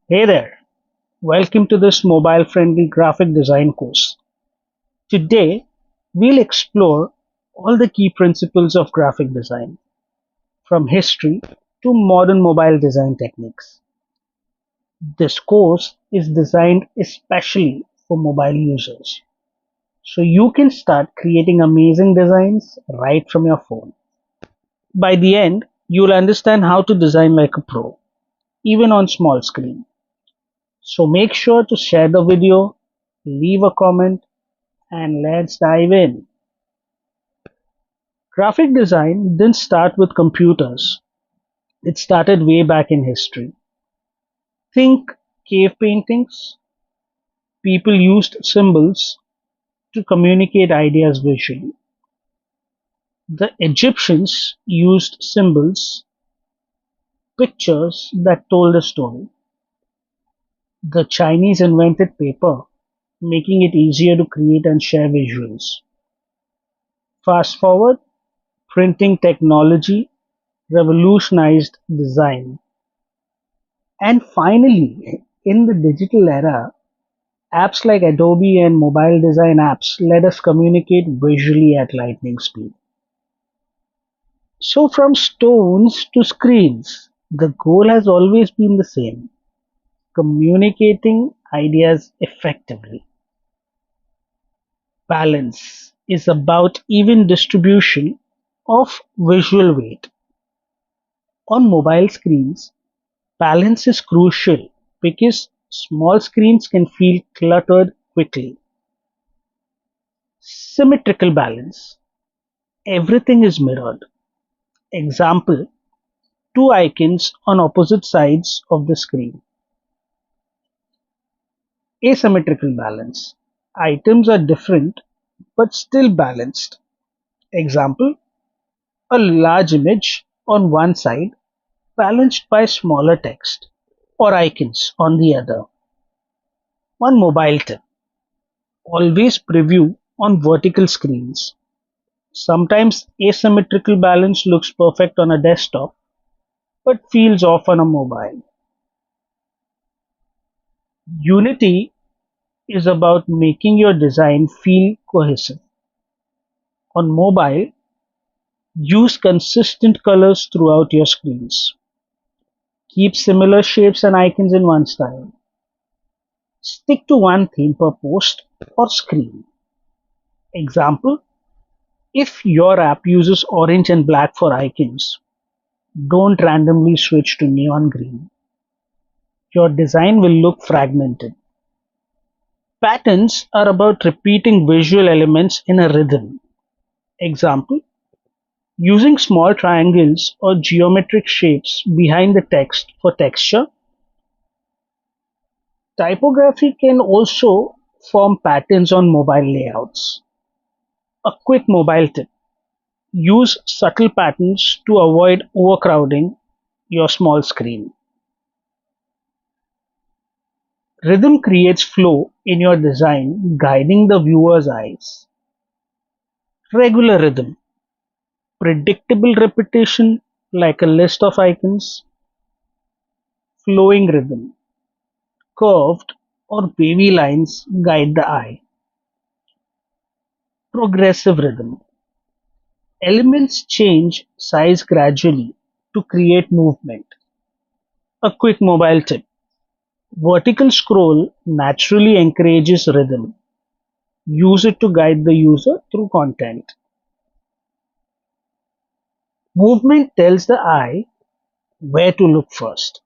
Hey there, welcome to this mobile friendly graphic design course. Today, we'll explore all the key principles of graphic design, from history to modern mobile design techniques. This course is designed especially for mobile users, so you can start creating amazing designs right from your phone. By the end, you'll understand how to design like a pro, even on small screen. So make sure to share the video, leave a comment, and let's dive in. Graphic design didn't start with computers. It started way back in history. Think cave paintings. People used symbols to communicate ideas visually. The Egyptians used symbols, pictures that told a story. The Chinese invented paper, making it easier to create and share visuals. Fast forward, printing technology revolutionized design. And finally, in the digital era, apps like Adobe and mobile design apps let us communicate visually at lightning speed. So, from stones to screens, the goal has always been the same: communicating ideas effectively. Balance is about even distribution of visual weight. On mobile screens, balance is crucial because small screens can feel cluttered quickly. Symmetrical balance. Everything is mirrored. Example, two icons on opposite sides of the screen. Asymmetrical balance. Items are different but still balanced. Example, a large image on one side balanced by smaller text or icons on the other. One mobile tip. Always preview on vertical screens. Sometimes asymmetrical balance looks perfect on a desktop but feels off on a mobile. Unity is about making your design feel cohesive. On mobile, use consistent colors throughout your screens. Keep similar shapes and icons in one style. Stick to one theme per post or screen. Example, if your app uses orange and black for icons, don't randomly switch to neon green. Your design will look fragmented. Patterns are about repeating visual elements in a rhythm. Example, using small triangles or geometric shapes behind the text for texture. Typography can also form patterns on mobile layouts. A quick mobile tip: use subtle patterns to avoid overcrowding your small screen. Rhythm creates flow in your design, guiding the viewer's eyes. Regular rhythm, predictable repetition like a list of icons. Flowing rhythm, curved or wavy lines guide the eye. Progressive rhythm, elements change size gradually to create movement. A quick mobile tip: vertical scroll naturally encourages rhythm. Use it to guide the user through content. Movement tells the eye where to look first.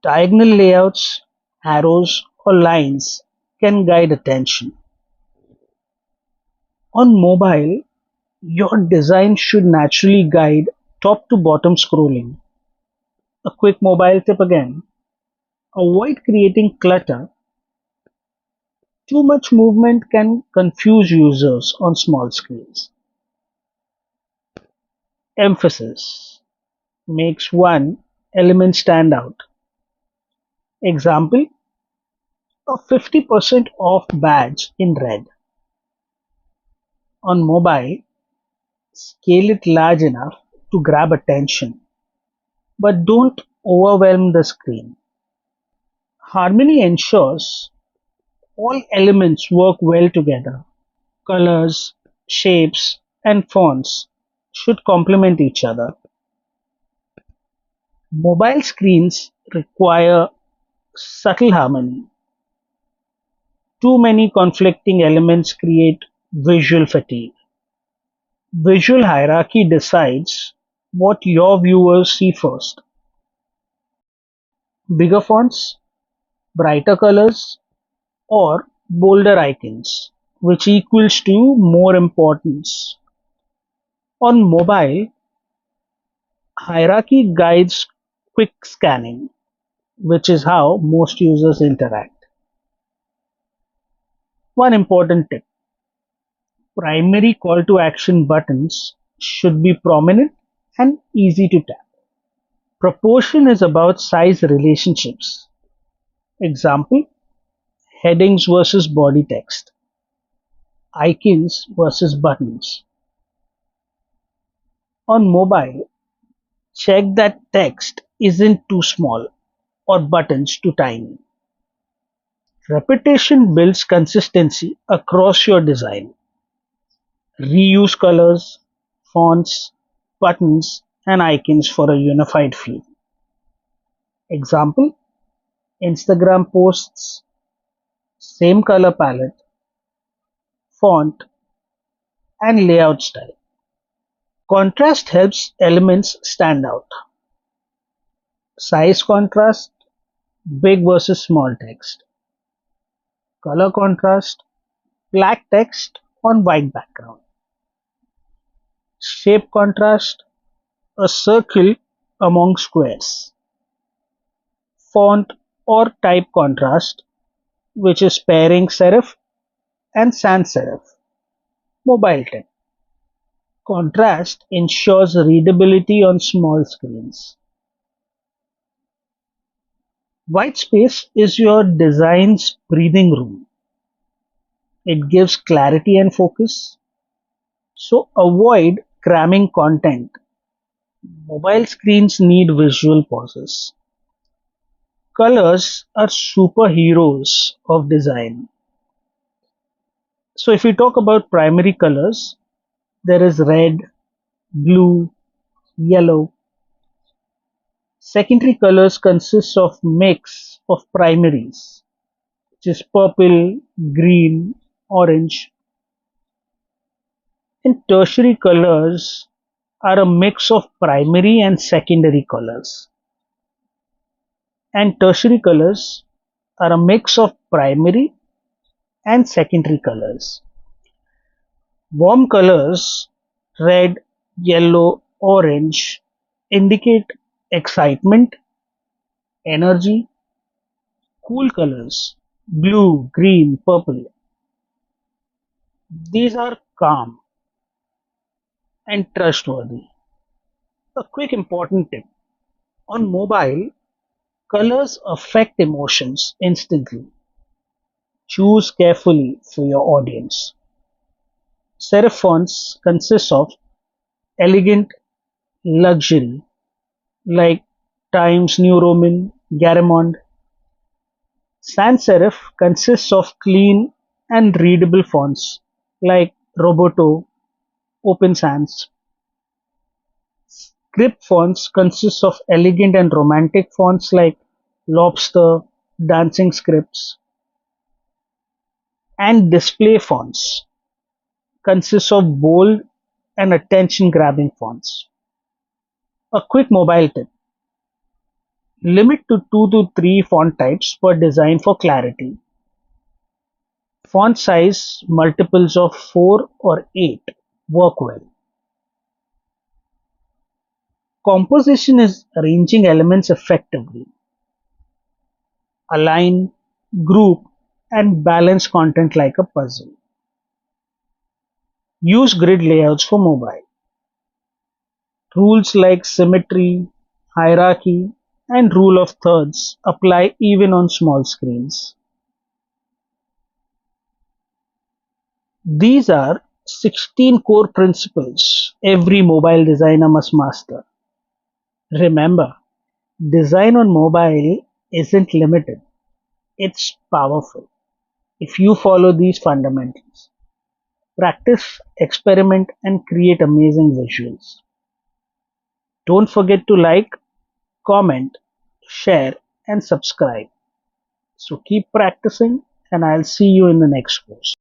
Diagonal layouts, arrows, or lines can guide attention. On mobile, your design should naturally guide top to bottom scrolling. A quick mobile tip again: avoid creating clutter. Too much movement can confuse users on small screens. Emphasis makes one element stand out. Example, a 50% off badge in red. On mobile, scale it large enough to grab attention, but don't overwhelm the screen. Harmony ensures all elements work well together. Colors, shapes, and fonts should complement each other. Mobile screens require subtle harmony. Too many conflicting elements create visual fatigue. Visual hierarchy decides what your viewers see first. Bigger fonts, brighter colors, or bolder icons, which equals to more importance. On mobile, hierarchy guides quick scanning, which is how most users interact. One important tip: primary call to action buttons should be prominent and easy to tap. Proportion is about size relationships. Example: headings versus body text, icons versus buttons. On mobile, check that text isn't too small or buttons too tiny. Repetition builds consistency across your design. Reuse colors, fonts, buttons, and icons for a unified feel. Example: Instagram posts, same color palette, font, and layout style. Contrast helps elements stand out. Size contrast, big versus small text. Color contrast, black text on white background. Shape contrast, a circle among squares. Font or type contrast, which is pairing serif and sans serif. Mobile tip: contrast ensures readability on small screens. White space is your design's breathing room. It gives clarity and focus, so avoid cramming content. Mobile screens need visual pauses. Colors are superheroes of design. So if we talk about primary colors, there is red, blue, yellow. Secondary colors consist of mix of primaries, which is purple, green, orange. And tertiary colors are a mix of primary and secondary colors. And tertiary colors are a mix of primary and secondary colors. Warm colors, red, yellow, orange, indicate excitement, energy. Cool colors, blue, green, purple, these are calm and trustworthy. A quick important tip: on mobile, colors affect emotions instantly. Choose carefully for your audience. Serif fonts consist of elegant luxury like Times New Roman, Garamond. Sans serif consists of clean and readable fonts like Roboto, Open Sans. Script fonts consist of elegant and romantic fonts like Lobster, Dancing Scripts. And display fonts consist of bold and attention-grabbing fonts. A quick mobile tip: limit to 2 to 3 font types per design for clarity. Font size multiples of 4 or 8 work well. Composition is arranging elements effectively. Align, group, and balance content like a puzzle. Use grid layouts for mobile. Rules like symmetry, hierarchy, and rule of thirds apply even on small screens. These are 16 core principles every mobile designer must master. Remember, design on mobile isn't limited. It's powerful if you follow these fundamentals. Practice, experiment, and create amazing visuals. Don't forget to like, comment, share, and subscribe. So keep practicing, and I'll see you in the next course.